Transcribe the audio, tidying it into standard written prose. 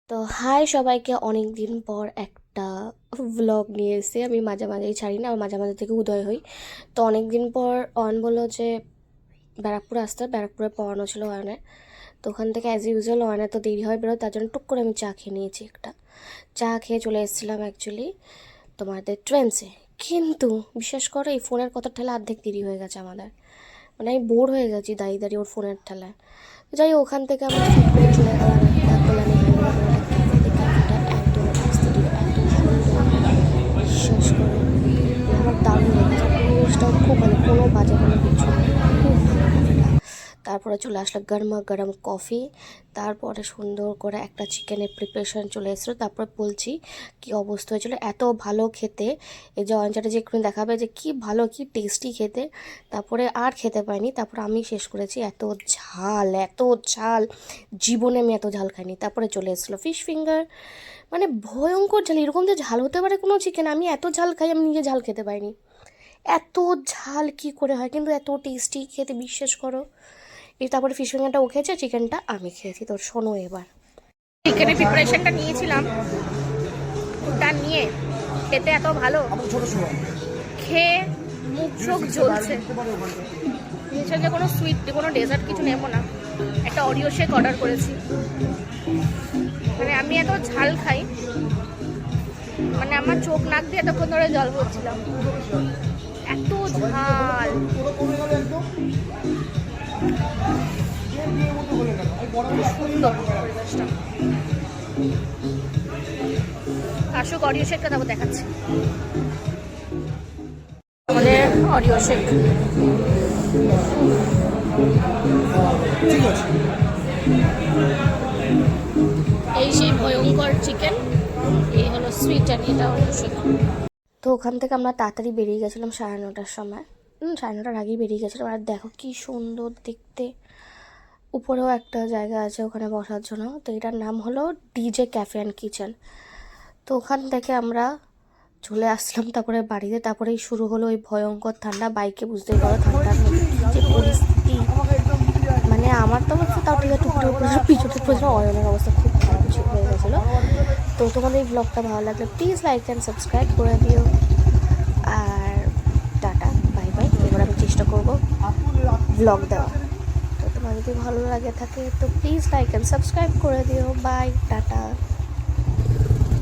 তো হাই সবাইকে, অনেক দিন পর একটা ভ্লগ নিয়ে এসেছি। আমি মাঝে মাঝেই ছাড়ি না, আমার মাঝে মাঝে থেকে উদয় হই। তো অনেক দিন পর অয়ন বললো যে ব্যারাকপুর আসতে, ব্যারাকপুরে পড়ানো ছিল অয়নের। তো ওখান থেকে অ্যাজ ইউজুয়াল অয়নের তো দেরি হয় বেরো, তার জন্য টুক করে আমি চা খেয়ে নিয়েছি। একটা চা খেয়ে চলে এসেছিলাম অ্যাকচুয়ালি তোমাদের ট্রেন্সে। কিন্তু বিশ্বাস করো, এই ফোনের কথা ঠেলা অর্ধেক দেরি হয়ে গেছে আমাদের। মানে আমি বোর হয়ে গেছি দাঁড়িয়ে দাঁড়িয়ে ওর ফোনের ঠেলায়। যাই হোক, ওখান থেকে আমরা ঠিক করে চলে গেলাম একটা কল্যাণী হাইওয়ে বলে একটা ক্যাফেতে। ক্যাফেটা এত অ্যাস্থেটিক, এত সুন্দর, বিশ্বাস করো আমার দারুণ লেগেছে। পরিবেশটাও খুব ভালো, কোনো বাজে কোনো কিছু নেই, খুব ভালো ক্যাফেটা। তারপরে চলে আসলো গরমা গরম কফি, তারপরে সুন্দর করে একটা চিকেনের প্রিপারেশন চলে এসেছিলো। তারপরে বলছি কি অবস্থা হয়েছিল, এত ভালো খেতে। এই যে অঞ্চাটা যে একটু দেখাবে যে কি ভালো, কি টেস্টি খেতে। তারপরে আর খেতে পাইনি, তারপরে আমি শেষ করেছি। এত ঝাল, এত ঝাল, জীবনে আমি এত ঝাল খাইনি। তারপরে চলে এসেছিলো ফিশ ফিঙ্গার, মানে ভয়ঙ্কর ঝাল। এরকম যে ঝাল হতে পারে কোনো চিকেন, আমি এত ঝাল খাই, আমি নিজে ঝাল খেতে পাইনি। এত ঝাল কি করে হয়, কিন্তু এত টেস্টি খেতে, বিশ্বাস করো। এই তারপরে ফিশ ফিঙ্গারটা ও খেয়েছে, চিকেনটা আমি খেয়েছি। তো শোনো এবার, চিকেনের প্রিপারেশনটা নিয়েছিলাম, ওটা নিয়ে খেতে এত ভালো, খেয়ে মুখ চোখ জ্বলছে। ভেবেছিলাম যে কোনো সুইট, কোনো ডেজার্ট কিছু নেবো না, একটা অরিও শেক অর্ডার করেছি। মানে আমি এত ঝাল খাই, মানে আমার চোখ নাক দিয়ে এতক্ষণ ধরে জল পড়ছিলাম, এত ঝাল। সুন্দর পরিবেশটা। আসুক অডিও শেকটা তারপর দেখাচ্ছি। আমাদের অডিও শেক এই সেই ভয়ঙ্কর চিকেন, এই হলো সুইট আর এটা অডিও শেক। তো ওখান থেকে আমরা তাড়াতাড়ি বেরিয়ে গেছিলাম 9:30টার সময়। 9:30টার আগেই বেরিয়ে গেছিলাম। আর দেখো কি সুন্দর দেখতে, উপরেও একটা জায়গা আছে ওখানে বসার জন্য। তো এটার নাম হলো ডিজে ক্যাফে অ্যান্ড কিচেন। তো ওখান থেকে আমরা চলে আসলাম তারপরে বাড়িতে। তারপরেই শুরু হলো ওই ভয়ঙ্কর ঠান্ডা। বাইকে বুঝতেই পারো ঠান্ডার মধ্যে কী যে পরিস্থিতি, মানে আমার তো অবস্থা তাও ঠিক আছে, টুপিটার উপরে পিছনে পড়েছিল। অয়নের অবস্থা খুব খারাপ হয়ে গেছিলো। তো তোমাদের এই ব্লগটা ভালো লাগলে প্লিজ লাইক অ্যান্ড সাবস্ক্রাইব করে দিও। আর টাটা, বাই বাই। এবার আমি চেষ্টা করবো ব্লগ দেওয়া। তো তোমার যদি ভালো লাগে থাকে তো প্লিজ লাইক অ্যান্ড সাবস্ক্রাইব করে দিও। Bye, tata.